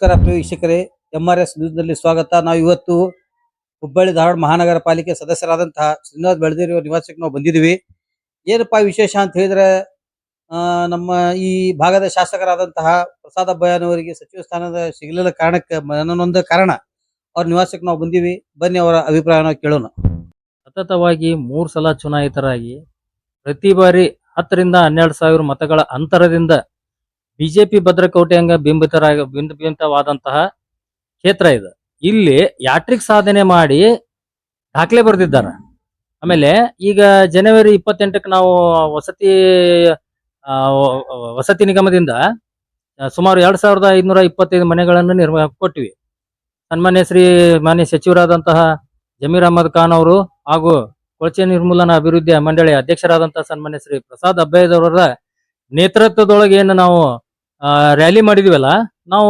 ನಮಸ್ಕಾರ ಪ್ರಿಯ ವೀಕ್ಷಕರೇ, MRS ನ್ಯೂಸ್ನಲ್ಲಿ ಸ್ವಾಗತ. ನಾವು ಇವತ್ತು ಹುಬ್ಬಳ್ಳಿ ಧಾರವಾಡ ಮಹಾನಗರ ಪಾಲಿಕೆ ಸದಸ್ಯರಾದಂತಹ ಶ್ರೀನಿವಾಸ್ ಬೆಳದೇರಿ ಅವರ ನಿವಾಸಕ್ಕೆ ನಾವು ಬಂದಿದ್ದೀವಿ. ಏನಪ್ಪಾ ವಿಶೇಷ ಅಂತ ಹೇಳಿದ್ರೆ, ನಮ್ಮ ಈ ಭಾಗದ ಶಾಸಕರಾದಂತಹ ಪ್ರಸಾದ್ ಅಬ್ಬಯ್ಯನವರಿಗೆ ಸಚಿವ ಸ್ಥಾನದ ಸಿಗಲಿಲ್ಲ ಕಾರಣಕ್ಕೆ ಮನನೊಂದ ಕಾರಣ ಅವ್ರ ನಿವಾಸಕ್ಕೆ ನಾವು ಬಂದೀವಿ. ಬನ್ನಿ ಅವರ ಅಭಿಪ್ರಾಯನ ಕೇಳೋಣ. ಸತತವಾಗಿ 3 ಸಲ ಚುನಾಯಿತರಾಗಿ ಪ್ರತಿ ಬಾರಿ 10 ರಿಂದ 12 ಸಾವಿರ ಮತಗಳ ಅಂತರದಿಂದ ಬಿಜೆಪಿ ಭದ್ರಕೋಟೆಯಂಗ ಬಿಂಬಿತವಾದಂತಹ ಕ್ಷೇತ್ರ ಇದು. ಇಲ್ಲಿ ಯಾಟ್ರಿಕ್ ಸಾಧನೆ ಮಾಡಿ ದಾಖಲೆ ಬರೆದಿದ್ದಾರೆ. ಆಮೇಲೆ ಈಗ ಜನವರಿ 28ಕ್ಕೆ ನಾವು ವಸತಿ ನಿಗಮದಿಂದ ಸುಮಾರು 2525 ಮನೆಗಳನ್ನು ಕೊಟ್ಟಿವಿ. ಮಾನ್ಯ ಸಚಿವರಾದಂತಹ ಜಮೀರ್ ಅಹಮದ್ ಖಾನ್ ಅವರು ಹಾಗೂ ಕೊಳಚೆ ನಿರ್ಮೂಲನಾ ಅಭಿವೃದ್ಧಿ ಮಂಡಳಿಯ ಅಧ್ಯಕ್ಷರಾದಂತಹ ಸನ್ಮಾನ್ಯ ಶ್ರೀ ಪ್ರಸಾದ್ ಅಬ್ಬಯ್ಯದವರ ನೇತೃತ್ವದೊಳಗೆ ಏನು ನಾವು ರ್ಯಾಲಿ ಮಾಡಿದ್ವಲ್ಲ, ನಾವು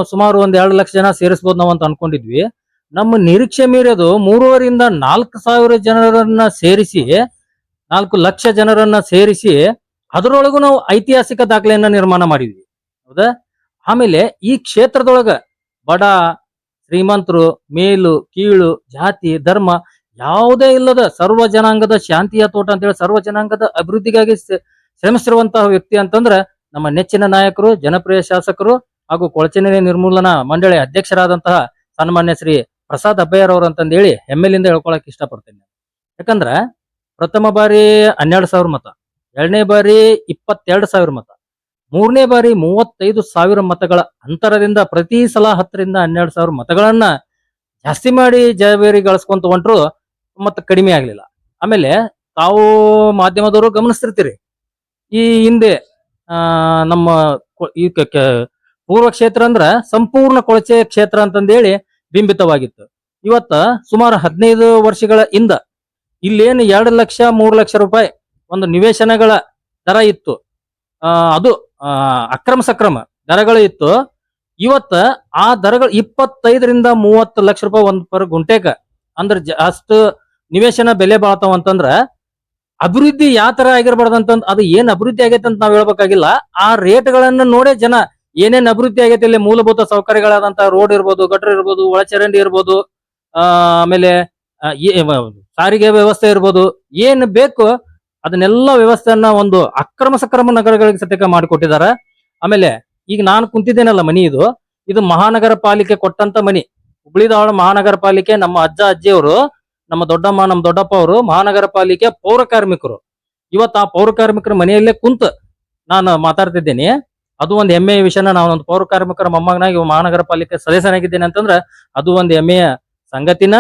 ಸುಮಾರು 1-2 ಲಕ್ಷ ಜನ ಸೇರಿಸಬಹುದು ನಾವು ಅಂತ ಅನ್ಕೊಂಡಿದ್ವಿ. ನಮ್ಮ ನಿರೀಕ್ಷೆ ಮೀರೋದು 3,500 ರಿಂದ 4,000 ಜನರನ್ನ ಸೇರಿಸಿ 4 ಲಕ್ಷ ಜನರನ್ನ ಸೇರಿಸಿ ಅದರೊಳಗೂ ನಾವು ಐತಿಹಾಸಿಕ ದಾಖಲೆಯನ್ನ ನಿರ್ಮಾಣ ಮಾಡಿದ್ವಿ. ಹೌದಾ? ಆಮೇಲೆ ಈ ಕ್ಷೇತ್ರದೊಳಗ ಬಡ ಶ್ರೀಮಂತರು, ಮೇಲು ಕೀಳು, ಜಾತಿ ಧರ್ಮ ಯಾವುದೇ ಇಲ್ಲದ ಸರ್ವ ಜನಾಂಗದ ಶಾಂತಿಯ ತೋಟ ಅಂತೇಳಿ ಸರ್ವ ಜನಾಂಗದ ಅಭಿವೃದ್ಧಿಗಾಗಿ ಶ್ರಮಿಸಿರುವಂತಹ ವ್ಯಕ್ತಿ ಅಂತಂದ್ರ ನಮ್ಮ ನೆಚ್ಚಿನ ನಾಯಕರು, ಜನಪ್ರಿಯ ಶಾಸಕರು ಹಾಗೂ ಕೊಳಚೆ ನೀರಿನ ನಿರ್ಮೂಲನಾ ಮಂಡಳಿ ಅಧ್ಯಕ್ಷರಾದಂತಹ ಸನ್ಮಾನ್ಯ ಶ್ರೀ ಪ್ರಸಾದ್ ಅಬ್ಬಯ್ಯರವರು ಅಂತಂದೇಳಿ ಹೆಮ್ಮೆಲಿಂದ ಹೇಳ್ಕೊಳಕ್ ಇಷ್ಟಪಡ್ತೇನೆ. ಯಾಕಂದ್ರ ಪ್ರಥಮ ಬಾರಿ 12,000 ಮತ, 2ನೇ ಬಾರಿ 22,000 ಮತ, 3ನೇ ಬಾರಿ 35,000 ಮತಗಳ ಅಂತರದಿಂದ ಪ್ರತಿ ಸಲ 10 ರಿಂದ 12,000 ಮತಗಳನ್ನ ಜಾಸ್ತಿ ಮಾಡಿ ಜಯಬೇರಿ ಗಳಿಸ್ಕೊಂತ ಹೊಂಟ್ರು, ಮತ ಕಡಿಮೆ ಆಗ್ಲಿಲ್ಲ. ಆಮೇಲೆ ತಾವು ಮಾಧ್ಯಮದವರು ಗಮನಿಸ್ತಿರ್ತೀರಿ, ಈ ಹಿಂದೆ ನಮ್ಮ ಈ ಪೂರ್ವ ಕ್ಷೇತ್ರ ಅಂದ್ರ ಸಂಪೂರ್ಣ ಕೊಳಚೆ ಕ್ಷೇತ್ರ ಅಂತಂದೇಳಿ ಬಿಂಬಿತವಾಗಿತ್ತು. ಇವತ್ತ ಸುಮಾರು 15 ವರ್ಷಗಳ ಹಿಂದ ಇಲ್ಲೇನು 2 ಲಕ್ಷ 3 ಲಕ್ಷ ರೂಪಾಯಿ ಒಂದು ನಿವೇಶನಗಳ ದರ ಇತ್ತು. ಅದು ಅಕ್ರಮ ಸಕ್ರಮ ದರಗಳು ಇತ್ತು. ಇವತ್ತ ಆ ದರಗಳು 25 ರಿಂದ 30 ಲಕ್ಷ ರೂಪಾಯಿ ಒಂದ್ ಪರ್ ಗುಂಟೆಕ. ಅಂದ್ರ ಅಷ್ಟು ನಿವೇಶನ ಬೆಲೆ ಬಾಳ್ತಾವ ಅಂತಂದ್ರ ಅಭಿವೃದ್ಧಿ ಯಾವ ತರ ಆಗಿರ್ಬಾರ್ದಂತಂದ್ ಅದು ಏನ್ ಅಭಿವೃದ್ಧಿ ಆಗೈತೆ ಅಂತ ನಾವ್ ಹೇಳ್ಬೇಕಾಗಿಲ್ಲ. ಆ ರೇಟ್ಗಳನ್ನ ನೋಡೇ ಜನ ಏನೇನ್ ಅಭಿವೃದ್ಧಿ ಆಗೈತೆ ಇಲ್ಲಿ ಮೂಲಭೂತ ಸೌಕರ್ಯಗಳಾದಂತಹ ರೋಡ್ ಇರ್ಬೋದು, ಗಟರ್ ಇರ್ಬೋದು, ಒಳಚರಂಡಿ ಇರ್ಬೋದು, ಆಮೇಲೆ ಸಾರಿಗೆ ವ್ಯವಸ್ಥೆ ಇರ್ಬೋದು, ಏನ್ ಬೇಕು ಅದನ್ನೆಲ್ಲ ವ್ಯವಸ್ಥೆಯನ್ನ ಒಂದು ಅಕ್ರಮ ಸಕ್ರಮ ನಗರಗಳಿಗೆ ಸತ್ಯಕ ಮಾಡಿಕೊಟ್ಟಿದ್ದಾರೆ. ಆಮೇಲೆ ಈಗ ನಾನು ಕುಂತಿದ್ದೇನಲ್ಲ ಮನಿ, ಇದು ಮಹಾನಗರ ಪಾಲಿಕೆ ಕೊಟ್ಟಂತ ಮನಿ. ಹುಬ್ಬಳ್ಳಿ ಧಾರವಾಡ ಮಹಾನಗರ ಪಾಲಿಕೆ ನಮ್ಮ ಅಜ್ಜ ಅಜ್ಜಿಯವರು, ನಮ್ಮ ದೊಡ್ಡಮ್ಮ ನಮ್ಮ ದೊಡ್ಡಪ್ಪ ಅವರು ಮಹಾನಗರ ಪಾಲಿಕೆ ಪೌರ ಕಾರ್ಮಿಕರು. ಇವತ್ತು ಆ ಪೌರ ಕಾರ್ಮಿಕರ ಮನೆಯಲ್ಲೇ ಕುಂತ ನಾನು ಮಾತಾಡ್ತಿದ್ದೇನೆ. ಅದು ಒಂದು ಹೆಮ್ಮೆಯ ವಿಷಯನ. ನಾನು ಒಂದು ಪೌರ ಕಾರ್ಮಿಕರ ಮೊಮ್ಮಗನಾಗಿ ಮಹಾನಗರ ಪಾಲಿಕೆ ಸದಸ್ಯನಾಗಿದ್ದೇನೆ ಅಂತಂದ್ರ ಅದು ಒಂದು ಹೆಮ್ಮೆಯ ಸಂಗತಿನ.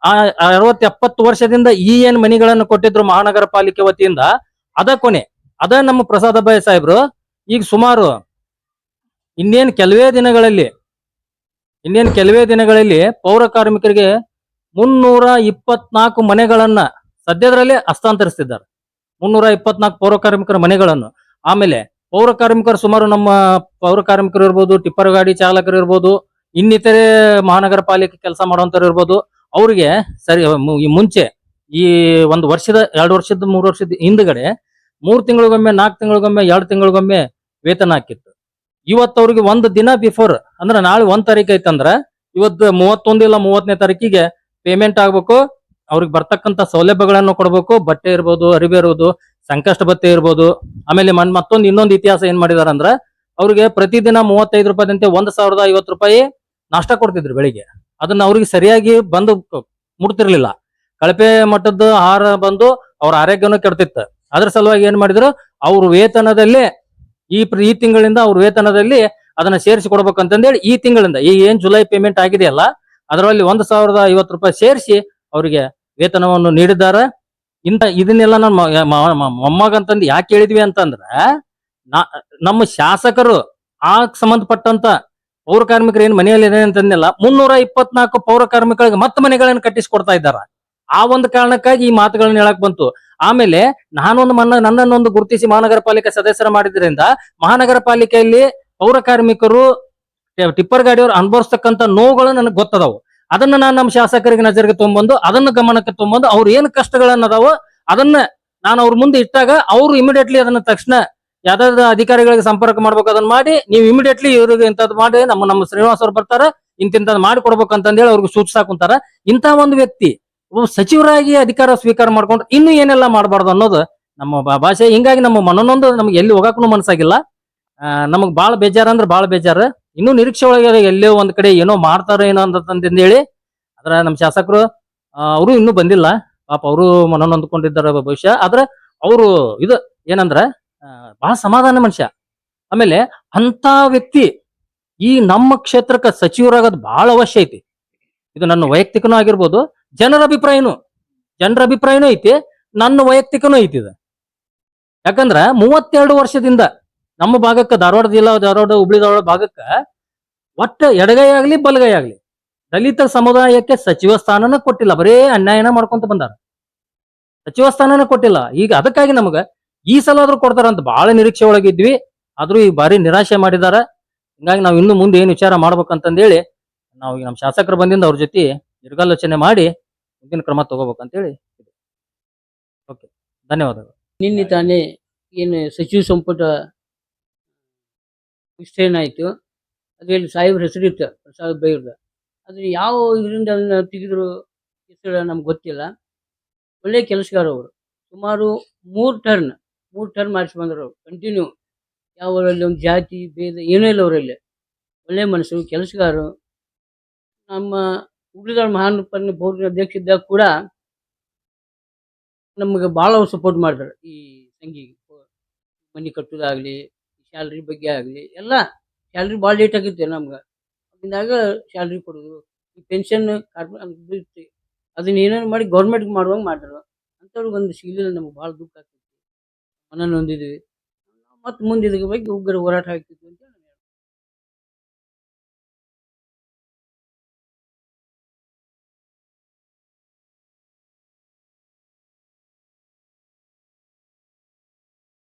60-70 ವರ್ಷದಿಂದ ಈ ಏನ್ ಮನಿಗಳನ್ನು ಕೊಟ್ಟಿದ್ರು ಮಹಾನಗರ ಪಾಲಿಕೆ ವತಿಯಿಂದ, ಅದ ಕೊನೆ ಅದ ನಮ್ಮ ಪ್ರಸಾದ್ ಅಬ್ಬಯ್ಯ ಸಾಹೇಬ್ರು ಈಗ ಸುಮಾರು ಇನ್ನೇನ್ ಕೆಲವೇ ದಿನಗಳಲ್ಲಿ ಪೌರ ಕಾರ್ಮಿಕರಿಗೆ 324 ಮನೆಗಳನ್ನ ಸದ್ಯದರಲ್ಲೇ ಹಸ್ತಾಂತರಿಸ್ತಿದ್ದಾರೆ. 324 ಪೌರ ಕಾರ್ಮಿಕರ ಮನೆಗಳನ್ನು. ಆಮೇಲೆ ಪೌರ ಕಾರ್ಮಿಕರು ಸುಮಾರು ನಮ್ಮ ಪೌರ ಕಾರ್ಮಿಕರು ಇರ್ಬೋದು, ಟಿಪ್ಪರ್ ಗಾಡಿ ಚಾಲಕರು ಇರ್ಬೋದು, ಇನ್ನಿತರೆ ಮಹಾನಗರ ಪಾಲಿಕೆ ಕೆಲಸ ಮಾಡುವಂತರು ಇರ್ಬೋದು, ಅವ್ರಿಗೆ ಸರಿ ಮುಂಚೆ ಈ 1 ವರ್ಷದ 2 ವರ್ಷದ 3 ವರ್ಷದ ಹಿಂದ್ಗಡೆ 3 ತಿಂಗಳಿಗೊಮ್ಮೆ 4 ತಿಂಗಳಿಗೊಮ್ಮೆ 2 ತಿಂಗಳಿಗೊಮ್ಮೆ ವೇತನ ಹಾಕಿತ್ತು. ಇವತ್ತು ಅವ್ರಿಗೆ 1 ದಿನ ಬಿಫೋರ್ ಅಂದ್ರೆ ನಾಳೆ 1 ತಾರೀಕು ಐತಂದ್ರ ಇವತ್ತು 31 ಇಲ್ಲ 30ನೇ ತಾರೀಕಿಗೆ ಪೇಮೆಂಟ್ ಆಗ್ಬೇಕು. ಅವ್ರಿಗೆ ಬರ್ತಕ್ಕಂತ ಸೌಲಭ್ಯಗಳನ್ನು ಕೊಡ್ಬೇಕು. ಬಟ್ಟೆ ಇರ್ಬೋದು, ಅರಿವೆ ಇರ್ಬೋದು, ಸಂಕಷ್ಟ ಭತ್ಯೆ ಇರ್ಬೋದು. ಆಮೇಲೆ ಇನ್ನೊಂದು ಇತಿಹಾಸ ಏನ್ ಮಾಡಿದಾರ ಅಂದ್ರ ಅವ್ರಿಗೆ ಪ್ರತಿದಿನ 35 ರೂಪಾಯಿದಂತೆ 1,050 ರೂಪಾಯಿ ನಾಷ್ಟ ಕೊಡ್ತಿದ್ರು ಬೆಳಿಗ್ಗೆ. ಅದನ್ನ ಅವ್ರಿಗೆ ಸರಿಯಾಗಿ ಬಂದು ಮುಟ್ತಿರ್ಲಿಲ್ಲ. ಕಳಪೆ ಮಟ್ಟದ ಆಹಾರ ಬಂದು ಅವ್ರ ಆರೋಗ್ಯನೂ ಕೆಡ್ತಿತ್ತು. ಅದ್ರ ಸಲುವಾಗಿ ಏನ್ ಮಾಡಿದ್ರು, ಅವ್ರ ವೇತನದಲ್ಲೇ ಈ ತಿಂಗಳಿಂದ ಅವ್ರ ವೇತನದಲ್ಲಿ ಅದನ್ನ ಸೇರಿಸಿ ಕೊಡ್ಬೇಕಂತಂದೇಳಿ ಈ ತಿಂಗಳಿಂದ ಈ ಏನ್ ಜುಲೈ ಪೇಮೆಂಟ್ ಆಗಿದೆಯಲ್ಲ ಅದರಲ್ಲಿ 1,050 ರೂಪಾಯಿ ಸೇರಿಸಿ ಅವರಿಗೆ ವೇತನವನ್ನು ನೀಡಿದ್ದಾರೆ. ಇದನ್ನೆಲ್ಲ ನಾನು ಮೊಮ್ಮಗಂತಂದು ಯಾಕೆ ಹೇಳಿದ್ವಿ ಅಂತಂದ್ರ, ನಮ್ಮ ಶಾಸಕರು ಆ ಸಂಬಂಧಪಟ್ಟಂತ ಪೌರ ಕಾರ್ಮಿಕರು ಏನ್ ಮನೆಯಲ್ಲಿ ಇದೆ ಅಂತಂದಿಲ್ಲ, 324 ಪೌರ ಕಾರ್ಮಿಕರಿಗೆ ಮತ್ತೆ ಮನೆಗಳನ್ನು ಕಟ್ಟಿಸಿಕೊಡ್ತಾ ಇದ್ದಾರ. ಆ ಒಂದು ಕಾರಣಕ್ಕಾಗಿ ಈ ಮಾತುಗಳನ್ನ ಹೇಳಕ್ ಬಂತು. ಆಮೇಲೆ ನನ್ನನ್ನೊಂದು ಗುರುತಿಸಿ ಮಹಾನಗರ ಪಾಲಿಕೆ ಸದಸ್ಯರ ಮಾಡಿದ್ರಿಂದ ಮಹಾನಗರ ಪಾಲಿಕೆಯಲ್ಲಿ ಪೌರ ಕಾರ್ಮಿಕರು ಟಿಪ್ಪರ್ ಗಾಡಿಯವರು ಅನುಭವಿಸ್ತಕ್ಕಂಥ ನೋವುಗಳು ನನಗೆ ಗೊತ್ತದವು. ಅದನ್ನ ನಾನು ನಮ್ಮ ಶಾಸಕರಿಗೆ ನಜರಿಗೆ ತೊಗೊಂಬಂದು ಅದನ್ನ ಗಮನಕ್ಕೆ ತೊಗೊಂಬಂದು ಅವ್ರು ಏನ್ ಕಷ್ಟಗಳನ್ನ ಅದಾವ ಅದನ್ನ ನಾನು ಅವ್ರ ಮುಂದೆ ಇಟ್ಟಾಗ ಅವ್ರು ಇಮಿಡಿಯೇಟ್ಲಿ ಅದನ್ನ ತಕ್ಷಣ ಯಾವ್ದಾದ್ರು ಅಧಿಕಾರಿಗಳಿಗೆ ಸಂಪರ್ಕ ಮಾಡ್ಬೇಕು ಅದನ್ನ ಮಾಡಿ ನೀವು ಇಮಿಡಿಯೇಟ್ಲಿ ಇವ್ರಿಗೆ ಇಂಥದ್ದು ಮಾಡಿ ನಮ್ಮ ಶ್ರೀನಿವಾಸ್ ಅವ್ರು ಬರ್ತಾರ ಇಂತಿಂತದ್ ಮಾಡಿ ಕೊಡ್ಬೇಕು ಅಂತಂದೇಳಿ ಅವ್ರಿಗೆ ಸೂಚಿಸಾಕ್ ಕುಂತಾರ. ಇಂಥ ಒಂದು ವ್ಯಕ್ತಿ ಒಬ್ಬ ಸಚಿವರಾಗಿ ಅಧಿಕಾರ ಸ್ವೀಕಾರ ಮಾಡ್ಕೊಂಡು ಇನ್ನು ಏನೆಲ್ಲ ಮಾಡಬಾರ್ದು ಅನ್ನೋದು ನಮ್ಮ ಭಾಷೆ. ಹಿಂಗಾಗಿ ನಮ್ಮ ಮನನೊಂದು ನಮ್ಗೆ ಎಲ್ಲಿ ಹೋಗಾಕನು ಮನಸ್ಸಾಗಿಲ್ಲ. ನಮಗ್ ಬಾಳ ಬೇಜಾರ ಅಂದ್ರೆ ಬಾಳ ಬೇಜಾರ. ಇನ್ನೂ ನಿರೀಕ್ಷೆ ಒಳಗೆ ಎಲ್ಲೋ ಒಂದ್ ಕಡೆ ಏನೋ ಮಾಡ್ತಾರ ಏನೋ ಅಂತಂದೇಳಿ ಅದ್ರ ನಮ್ಮ ಶಾಸಕರು ಅವರು ಇನ್ನೂ ಬಂದಿಲ್ಲ. ಪಾಪ ಅವರು ಮನನೊಂದ್ಕೊಂಡಿದ್ದಾರೆ ಭವಿಷ್ಯ. ಆದ್ರೆ ಅವರು ಇದು ಏನಂದ್ರ ಬಹಳ ಸಮಾಧಾನ ಮನುಷ್ಯ. ಆಮೇಲೆ ಅಂತ ವ್ಯಕ್ತಿ ಈ ನಮ್ಮ ಕ್ಷೇತ್ರಕ್ಕೆ ಸಚಿವರಾಗೋದು ಬಹಳ ಅವಶ್ಯ ಐತಿ. ಇದು ನನ್ನ ವೈಯಕ್ತಿಕನೂ ಆಗಿರ್ಬೋದು, ಜನರ ಅಭಿಪ್ರಾಯನೂ ಐತಿ, ನನ್ನ ವೈಯಕ್ತಿಕನೂ ಐತಿ ಇದು. ಯಾಕಂದ್ರ 32 ವರ್ಷದಿಂದ ನಮ್ಮ ಭಾಗಕ್ಕೆ ಧಾರವಾಡ ಜಿಲ್ಲಾ, ಧಾರವಾಡ ಹುಬ್ಳಿ ಧಾರವಾಡ ಭಾಗಕ್ಕ ಒಟ್ಟ ಎಡಗೈ ಆಗ್ಲಿ ಬಲಗೈ ಆಗ್ಲಿ ದಲಿತ ಸಮುದಾಯಕ್ಕೆ ಸಚಿವ ಸ್ಥಾನನ ಕೊಟ್ಟಿಲ್ಲ. ಬರೇ ಅನ್ಯಾಯನ ಮಾಡ್ಕೊಂತ ಬಂದಾರ, ಸಚಿವ ಸ್ಥಾನನ ಕೊಟ್ಟಿಲ್ಲ. ಈಗ ಅದಕ್ಕಾಗಿ ನಮಗ ಈ ಸಲ ಆದ್ರೂ ಕೊಡ್ತಾರ ಅಂತ ಬಹಳ ನಿರೀಕ್ಷೆ ಒಳಗಿದ್ವಿ. ಆದ್ರೂ ಈ ಬಾರಿ ನಿರಾಶೆ ಮಾಡಿದಾರ. ಹಿಂಗಾಗಿ ನಾವು ಇನ್ನು ಮುಂದೆ ಏನ್ ವಿಚಾರ ಮಾಡ್ಬೇಕಂತಂದೇಳಿ ನಾವು ಈಗ ನಮ್ಮ ಶಾಸಕರು ಬಂದಿಂದ ಅವ್ರ ಜೊತೆ ನಿರ್ಗಾಲೋಚನೆ ಮಾಡಿ ಮುಂದಿನ ಕ್ರಮ ತಗೋಬೇಕಂತೇಳಿ. ಓಕೆ, ಧನ್ಯವಾದಗಳು. ನಿನ್ನೆ ತಾನೇ ಏನು ಸಚಿವ ಸಂಪುಟ ವಿಸ್ತರಣೆ ಆಯಿತು. ಅದರಲ್ಲಿ ಸಾಹೇಬ್ರ ಹೆಸರಿತ್ತು, ಪ್ರಸಾದ್ ಬೈರ್ದ. ಆದರೆ ಯಾವ ಇದರಿಂದ ಅದನ್ನ ತೆಗೆದ್ರು ಹೆಸರು ನಮ್ಗೆ ಗೊತ್ತಿಲ್ಲ. ಒಳ್ಳೆ ಕೆಲಸಗಾರ ಅವರು. ಸುಮಾರು 3 ಟರ್ನ್ ಮಾಡಿಸಿ ಬಂದರು ಅವರು ಕಂಟಿನ್ಯೂ. ಯಾವರಲ್ಲಿ ಒಂದು ಜಾತಿ ಭೇದ ಏನೂ ಇಲ್ಲ ಅವರಲ್ಲಿ. ಒಳ್ಳೆ ಮನಸ್ಸು, ಕೆಲಸಗಾರರು. ನಮ್ಮ ಹುಬ್ಳಿಧಾರವಾಡ ಮಹಾನಗರ ಬೋರ್ಡಿನ ಅಧ್ಯಕ್ಷ ಇದ್ದಾಗ ಕೂಡ ನಮಗೆ ಭಾಳ ಸಪೋರ್ಟ್ ಮಾಡಿದ್ರು. ಈ ಸಂಘಿಗೆ ಮನೆ ಕಟ್ಟೋದಾಗಲಿ, ಸ್ಯಾಲ್ರಿ ಬಗ್ಗೆ ಆಗಲಿ ಎಲ್ಲ. ಸ್ಯಾಲ್ರಿ ಭಾಳ ಲೇಟ್ ಆಗಿತ್ತು ನಮ್ಗೆ. ಅದ್ರಿಂದಾಗ ಸ್ಯಾಲ್ರಿ ಕೊಡೋದು, ಈ ಪೆನ್ಷನ್ ಅದನ್ನ ಏನೇನು ಮಾಡಿ ಗೌರ್ಮೆಂಟ್ಗೆ ಮಾಡುವಂಗೆ ಮಾಡಿದ್ರು. ಅಂಥವ್ರಿಗೆ ಒಂದು ಸಿಗಲಿಲ್ಲ. ನಮ್ಗೆ ಭಾಳ ದುಃಖ ಆಗ್ತೈತಿ, ಮನ ನೊಂದಿದ್ವಿ. ಮತ್ತು ಮುಂದೆ ಇದ್ರ ಬಗ್ಗೆ ಉಗ್ರ ಹೋರಾಟ ಆಗ್ತಿತ್ತು ಅಂತ